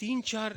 3-4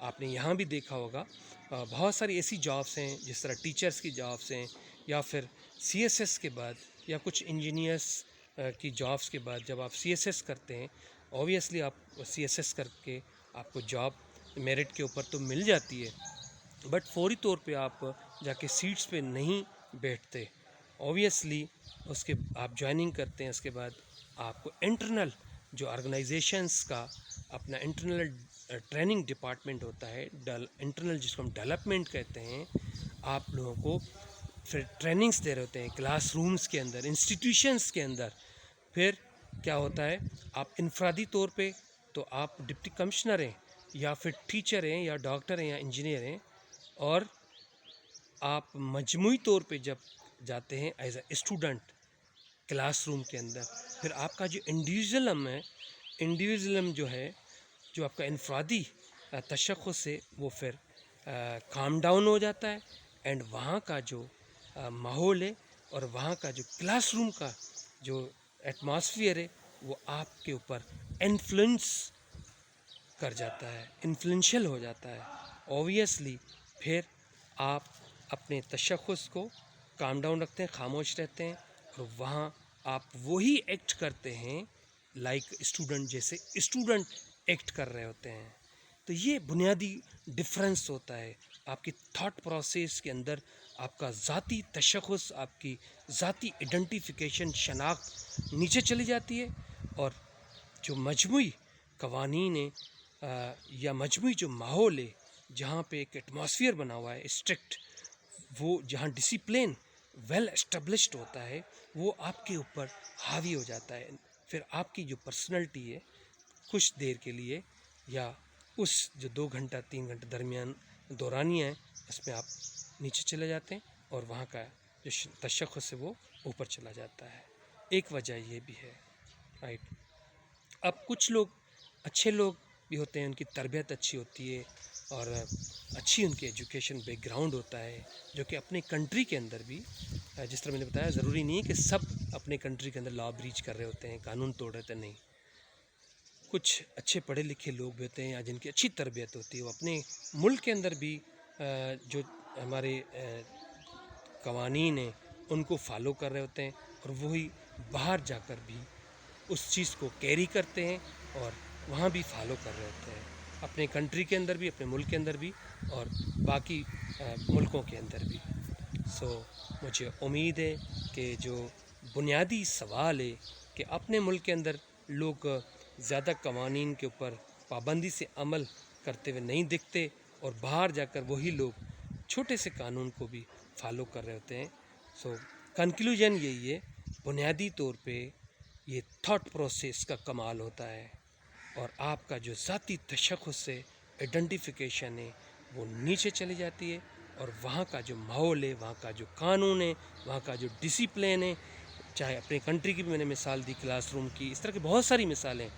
آپ نے یہاں بھی دیکھا ہوگا بہت ساری ایسی جابس ہیں جس طرح ٹیچرز کی جابس ہیں، یا پھر سی ایس ایس کے بعد، یا کچھ انجینئرس کی جابس کے بعد جب آپ سی ایس ایس کرتے ہیں، اوبیسلی آپ سی ایس ایس کر کے آپ کو جاب میرٹ کے اوپر تو مل جاتی ہے، بٹ فوری طور پہ آپ جا کے سیٹس پہ نہیں بیٹھتے. اوبیسلی اس کے آپ جوائننگ کرتے ہیں، اس کے بعد آپ کو انٹرنل جو آرگنائزیشنس کا اپنا انٹرنل ٹریننگ ڈپارٹمنٹ ہوتا ہے، انٹرنل جس کو ہم ڈیولپمنٹ کہتے ہیں، آپ لوگوں کو پھر ٹریننگس دے رہے ہوتے ہیں کلاس رومز کے اندر، انسٹیٹیوشنس کے اندر. پھر کیا ہوتا ہے، آپ انفرادی طور پہ تو آپ ڈپٹی کمشنر ہیں، یا پھر ٹیچر ہیں، یا ڈاکٹر ہیں، یا انجینئر ہیں، اور آپ مجموعی طور پہ جب جاتے ہیں as a student class room کے اندر، پھر آپ کا جو انڈیویژلم ہے، انڈیویژلم جو ہے، جو آپ کا انفرادی تشخص ہے، وہ پھر کام ڈاؤن ہو جاتا ہے. اینڈ وہاں کا جو ماحول ہے اور وہاں کا جو کلاس روم کا جو ایٹماسفیئر ہے، وہ آپ کے اوپر انفلوئنس کر جاتا ہے، انفلوئنشل ہو جاتا ہے. اوبیسلی پھر آپ اپنے تشخص کو کام ڈاؤن رکھتے ہیں، خاموش رہتے ہیں، اور وہاں آپ وہی ایکٹ کرتے ہیں لائک اسٹوڈنٹ، جیسے اسٹوڈنٹ ایکٹ کر رہے ہوتے ہیں. تو یہ بنیادی ڈفرینس ہوتا ہے آپ کی تھاٹ پروسیس کے اندر. آپ کا ذاتی تشخص، آپ کی ذاتی ایڈنٹیفیکیشن، شناخت نیچے چلی جاتی ہے، اور جو مجموعی قوانین ہیں یا مجموعی جو ماحول ہے جہاں پہ ایک ایٹماسفیئر بنا ہوا ہے اسٹرکٹ، وہ جہاں ڈسپلن ویل اسٹیبلشڈ ہوتا ہے، وہ آپ کے اوپر حاوی ہو جاتا ہے. پھر آپ کی جو پرسنالٹی ہے کچھ دیر کے لیے، یا اس جو 2 گھنٹہ 3 گھنٹہ درمیان دورانیہ ہے، اس میں آپ نیچے چلے جاتے ہیں، اور وہاں کا جو تشخص ہے وہ اوپر چلا جاتا ہے. ایک وجہ یہ بھی ہے، رائٹ. اب کچھ لوگ اچھے لوگ بھی ہوتے ہیں، ان کی تربیت اچھی ہوتی ہے، اور اچھی ان کی ایجوکیشن بیک گراؤنڈ ہوتا ہے، جو کہ اپنے کنٹری کے اندر بھی، جس طرح میں نے بتایا، ضروری نہیں ہے کہ سب اپنے کنٹری کے اندر لا بریچ کر رہے ہوتے ہیں، قانون توڑ رہے ہوتے ہیں، نہیں. کچھ اچھے پڑھے لکھے لوگ بھی ہوتے ہیں، یا جن کی اچھی تربیت ہوتی ہے، وہ اپنے ملک کے اندر بھی جو ہمارے قوانین ہیں ان کو فالو کر رہے ہوتے ہیں، اور وہی باہر جا کر بھی اس چیز کو کیری کرتے ہیں، اور وہاں بھی فالو کر رہے ہوتے ہیں، اپنے کنٹری کے اندر بھی، اپنے ملک کے اندر بھی، اور باقی ملکوں کے اندر بھی. سو مجھے امید ہے کہ جو بنیادی سوال ہے کہ اپنے ملک کے اندر لوگ زیادہ قوانین کے اوپر پابندی سے عمل کرتے ہوئے نہیں دکھتے، اور باہر جا کر وہی لوگ چھوٹے سے قانون کو بھی فالو کر رہے ہوتے ہیں. سو کنکلوژن یہی ہے، بنیادی طور پہ یہ تھاٹ پروسیس کا کمال ہوتا ہے، اور آپ کا جو ذاتی تشخص ہے، ایڈنٹیفیکیشن ہے، وہ نیچے چلی جاتی ہے، اور وہاں کا جو ماحول ہے، وہاں کا جو قانون ہے، وہاں کا جو ڈسپلن ہے، چاہے اپنے کنٹری کی بھی میں نے مثال دی، کلاس روم کی، اس طرح کی بہت ساری مثالیں،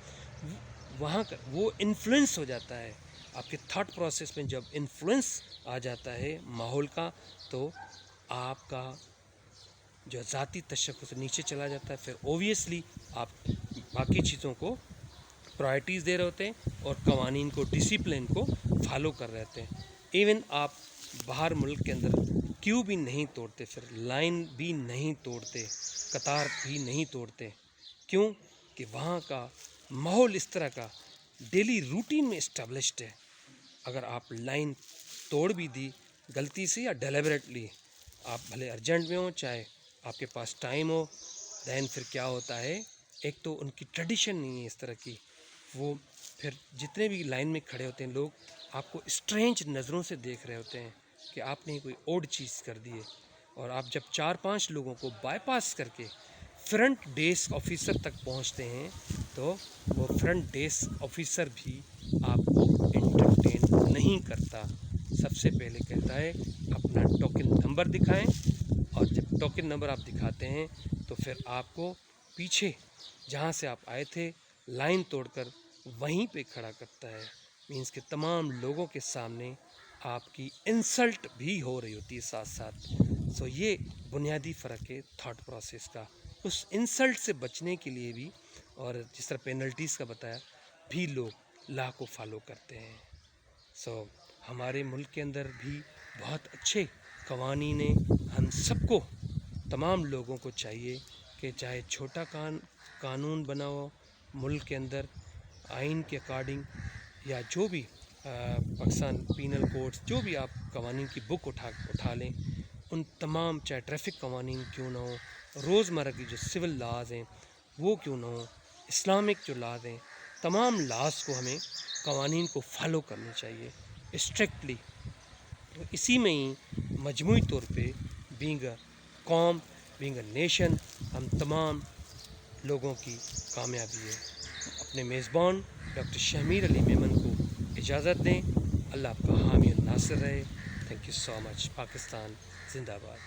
وہاں کا وہ انفلوئنس ہو جاتا ہے آپ کے تھاٹ پروسیس میں. جب انفلوئنس آ جاتا ہے ماحول کا، تو آپ کا جو ذاتی تشخص نیچے چلا جاتا ہے. پھر اوبیسلی آپ باقی چیزوں کو پرائرٹیز دے رہے ہوتے ہیں، اور قوانین کو، ڈسپلن کو فالو کر رہے ہوتے ہیں. ایون آپ باہر ملک کے اندر کیو بھی نہیں توڑتے، پھر لائن بھی نہیں توڑتے، قطار بھی نہیں توڑتے. کیوں کہ وہاں کا ماحول اس طرح کا ڈیلی روٹین میں اسٹیبلشڈ ہے. اگر آپ لائن توڑ بھی دی غلطی سے یا ڈیلیبریٹلی، آپ بھلے ارجنٹ میں ہوں، چاہے آپ کے پاس ٹائم ہو، دین پھر کیا ہوتا ہے، ایک تو ان کی ٹریڈیشن نہیں ہے اس طرح کی، وہ پھر جتنے بھی لائن میں کھڑے ہوتے ہیں لوگ آپ کو اسٹرینج نظروں سے دیکھ رہے ہوتے ہیں کہ آپ نے کوئی اوڈ چیز کر دی ہے. اور آپ جب 4-5 لوگوں کو بائی پاس کر کے فرنٹ ڈیسک آفیسر تک پہنچتے ہیں، تو وہ فرنٹ ڈیسک آفیسر بھی آپ کو انٹرٹین نہیں کرتا. سب سے پہلے کہتا ہے اپنا ٹوکن نمبر دکھائیں، اور جب ٹوکن نمبر آپ دکھاتے ہیں تو پھر آپ کو پیچھے جہاں سے آپ آئے تھے لائن توڑ کر وہیں پہ کھڑا کرتا ہے. مینس کہ تمام لوگوں کے سامنے آپ کی انسلٹ بھی ہو رہی ہوتی ہے ساتھ ساتھ. سو یہ بنیادی فرق ہے تھاٹ پروسیس کا. اس انسلٹ سے بچنے کے لیے بھی، اور جس طرح پینلٹیز کا بتایا، بھی لوگ لا کو فالو کرتے ہیں. سو ہمارے ملک کے اندر بھی بہت اچھے قوانین ہیں. ہم سب کو، تمام لوگوں کو چاہیے کہ چاہے چھوٹا قانون بنا ہو ملک کے اندر آئین کے اکارڈنگ، یا جو بھی پاکستان پینل کوڈز، جو بھی آپ قوانین کی بک اٹھا لیں، ان تمام، چاہے ٹریفک قوانین کیوں نہ ہو، روزمرہ کی جو سول لاز ہیں وہ کیوں نہ ہو، اسلامک جو لاز ہیں، تمام لاز کو ہمیں، قوانین کو فالو کرنا چاہیے اسٹرکٹلی. اسی میں ہی مجموعی طور پہ بینگ اے قوم، بینگ اے نیشن، ہم تمام لوگوں کی کامیابی ہے. اپنے میزبان ڈاکٹر شمیر علی میمن کو اجازت دیں. اللہ آپ کا حامی و ناصر رہے. تھینک یو سو مچ. پاکستان زندہ باد.